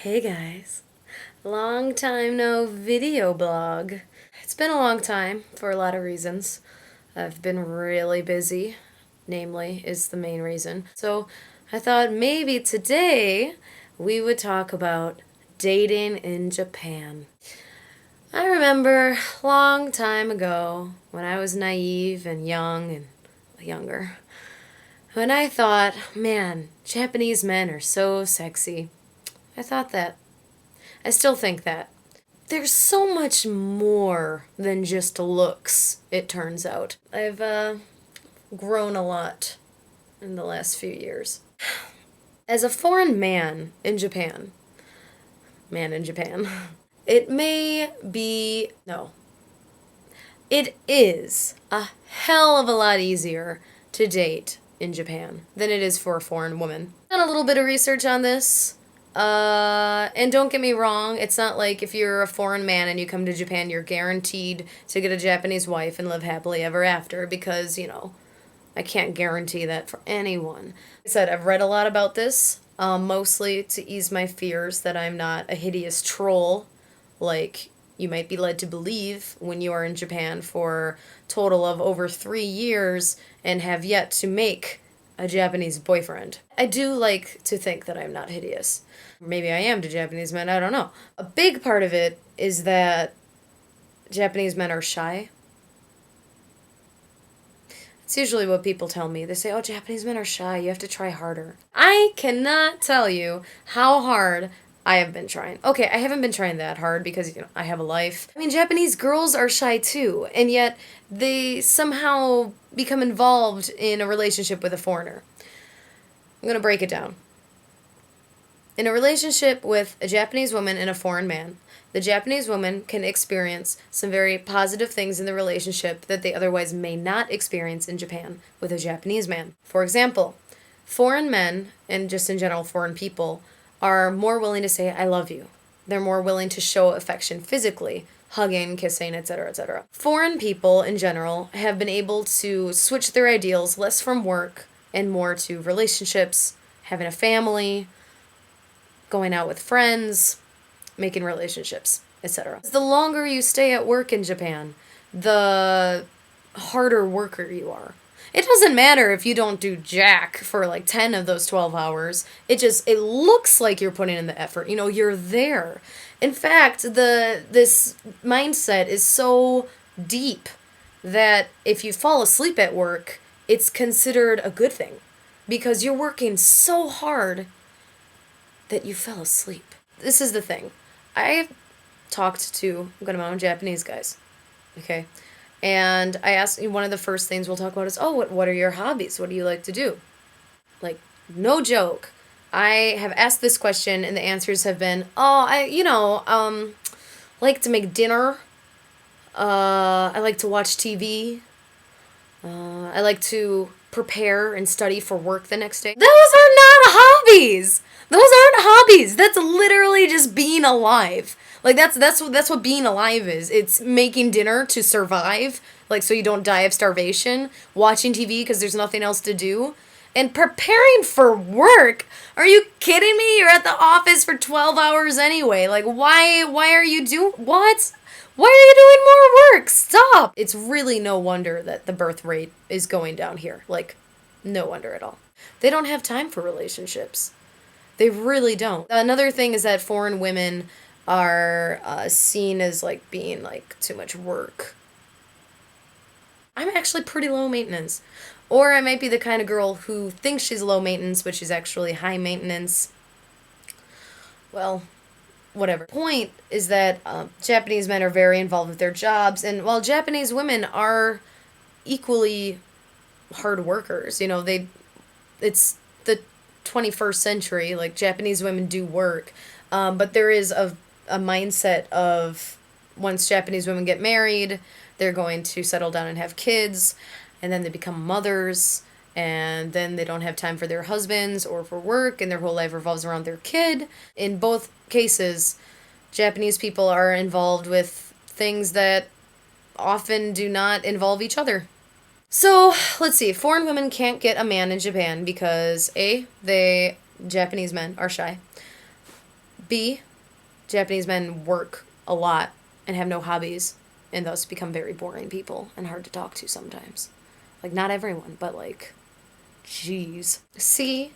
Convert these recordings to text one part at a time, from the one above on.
Hey guys, long time no video blog. It's been a long time for a lot of reasons. I've been really busy, namely, is the main reason. So I thought maybe today we would talk about dating in Japan. I remember a long time ago when I was naive and young and younger, when I thought, man, Japanese men are so sexy. I thought that. I still think that. There's so much more than just looks, it turns out. I've grown a lot in the last few years. As a foreign man in Japan, it may be, no, it is a hell of a lot easier to date in Japan than it is for a foreign woman. Done a little bit of research on this. And don't get me wrong, it's not like if you're a foreign man and you come to Japan, you're guaranteed to get a Japanese wife and live happily ever after, because, I can't guarantee that for anyone. Like I said, I've read a lot about this, mostly to ease my fears that I'm not a hideous troll, like you might be led to believe when you are in Japan for a total of over 3 years and have yet to make a Japanese boyfriend. I do like to think that I'm not hideous. Maybe I am to Japanese men, I don't know. A big part of it is that Japanese men are shy. It's usually what people tell me. They say, oh, Japanese men are shy, you have to try harder. I cannot tell you how hard I have been trying. Okay, I haven't been trying that hard because, I have a life. I mean, Japanese girls are shy too, and yet they somehow become involved in a relationship with a foreigner. I'm gonna break it down. In a relationship with a Japanese woman and a foreign man, the Japanese woman can experience some very positive things in the relationship that they otherwise may not experience in Japan with a Japanese man. For example, foreign men, and just in general foreign people, are more willing to say, I love you. They're more willing to show affection physically, hugging, kissing, etc., etc. Foreign people, in general, have been able to switch their ideals less from work and more to relationships, having a family, going out with friends, making relationships, etc. The longer you stay at work in Japan, the harder worker you are. It doesn't matter if you don't do jack for like 10 of those 12 hours. It looks like you're putting in the effort. You're there. In fact, this mindset is so deep that if you fall asleep at work, it's considered a good thing because you're working so hard that you fell asleep. This is the thing. I've talked to a good amount of Japanese guys, okay? And I asked, one of the first things we'll talk about is, what are your hobbies? What do you like to do? Like, no joke. I have asked this question and the answers have been, like to make dinner. I like to watch TV. I like to prepare and study for work the next day. Those are not hobbies! Those aren't hobbies. That's literally just being alive. Like that's what being alive is. It's making dinner to survive, like so you don't die of starvation, watching TV because there's nothing else to do, and preparing for work. Are you kidding me? You're at the office for 12 hours anyway. Like why are you doing what? Why are you doing more work? Stop. It's really no wonder that the birth rate is going down here. Like no wonder at all. They don't have time for relationships. They really don't. Another thing is that foreign women are seen as like being like too much work. I'm actually pretty low maintenance. Or I might be the kind of girl who thinks she's low maintenance, but she's actually high maintenance. Well, whatever. Point is that Japanese men are very involved with their jobs, and while Japanese women are equally hard workers, it's the 21st century, like Japanese women do work, but there is a mindset of once Japanese women get married, they're going to settle down and have kids, and then they become mothers, and then they don't have time for their husbands or for work, and their whole life revolves around their kid. In both cases, Japanese people are involved with things that often do not involve each other. So, let's see. Foreign women can't get a man in Japan because Japanese men are shy. B, Japanese men work a lot and have no hobbies and thus become very boring people and hard to talk to sometimes. Like, not everyone, but like, jeez. C,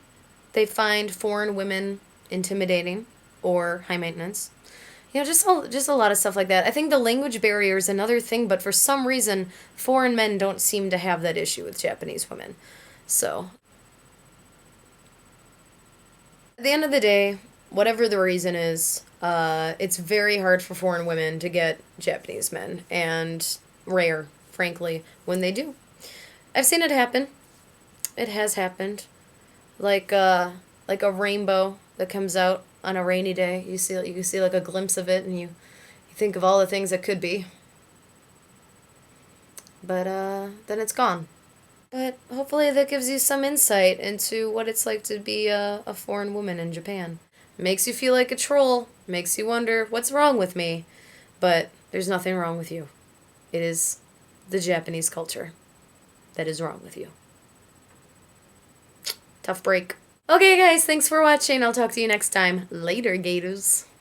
they find foreign women intimidating or high maintenance. You know, just a lot of stuff like that. I think the language barrier is another thing, but for some reason, foreign men don't seem to have that issue with Japanese women. So, at the end of the day, whatever the reason is, it's very hard for foreign women to get Japanese men, and rare, frankly, when they do. I've seen it happen. It has happened. Like a rainbow that comes out on a rainy day. You can see like a glimpse of it, and you think of all the things that could be. But then it's gone. But hopefully that gives you some insight into what it's like to be a foreign woman in Japan. Makes you feel like a troll. Makes you wonder what's wrong with me. But there's nothing wrong with you. It is the Japanese culture that is wrong with you. Tough break. Okay, guys, thanks for watching. I'll talk to you next time. Later, Gators.